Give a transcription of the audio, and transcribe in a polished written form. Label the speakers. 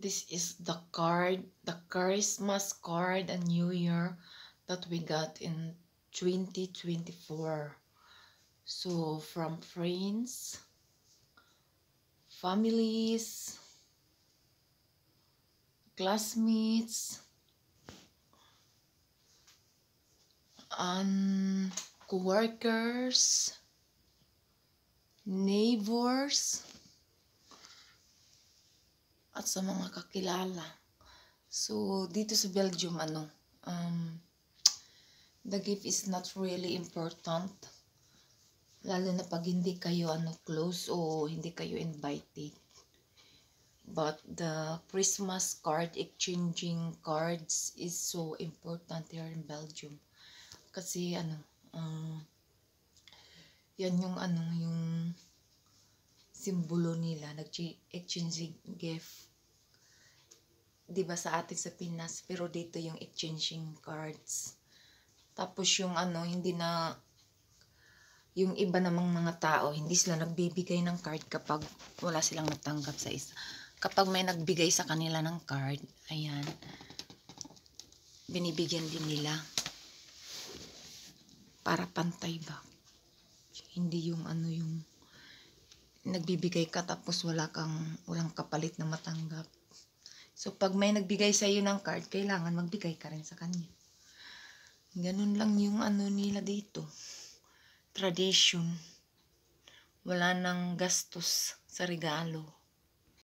Speaker 1: This is the card, the Christmas card and New Year that we got in 2024. So from friends, families, classmates, and co-workers, neighbors, at sa mga kakilala. So dito sa Belgium, the gift is not really important. Lalo na pag hindi kayo close o hindi kayo invited. But the Christmas card exchanging cards is so important here in Belgium. Kasi yan yung yung simbolo nila, nag-exchange gift. 'Di ba sa atin sa Pinas, pero dito yung exchanging cards. Tapos yung hindi na yung iba namang mga tao, hindi sila nagbibigay ng card kapag wala silang natanggap sa isa. Kapag may nagbigay sa kanila ng card, ayan, binibigyan din nila. Para pantay ba? Hindi yung yung nagbibigay ka tapos walang kapalit na matanggap. So pag may nagbigay sa iyo ng card, kailangan magbigay ka rin sa kanya. Ganun lang yung nila dito. Tradition. Wala nang gastos sa regalo.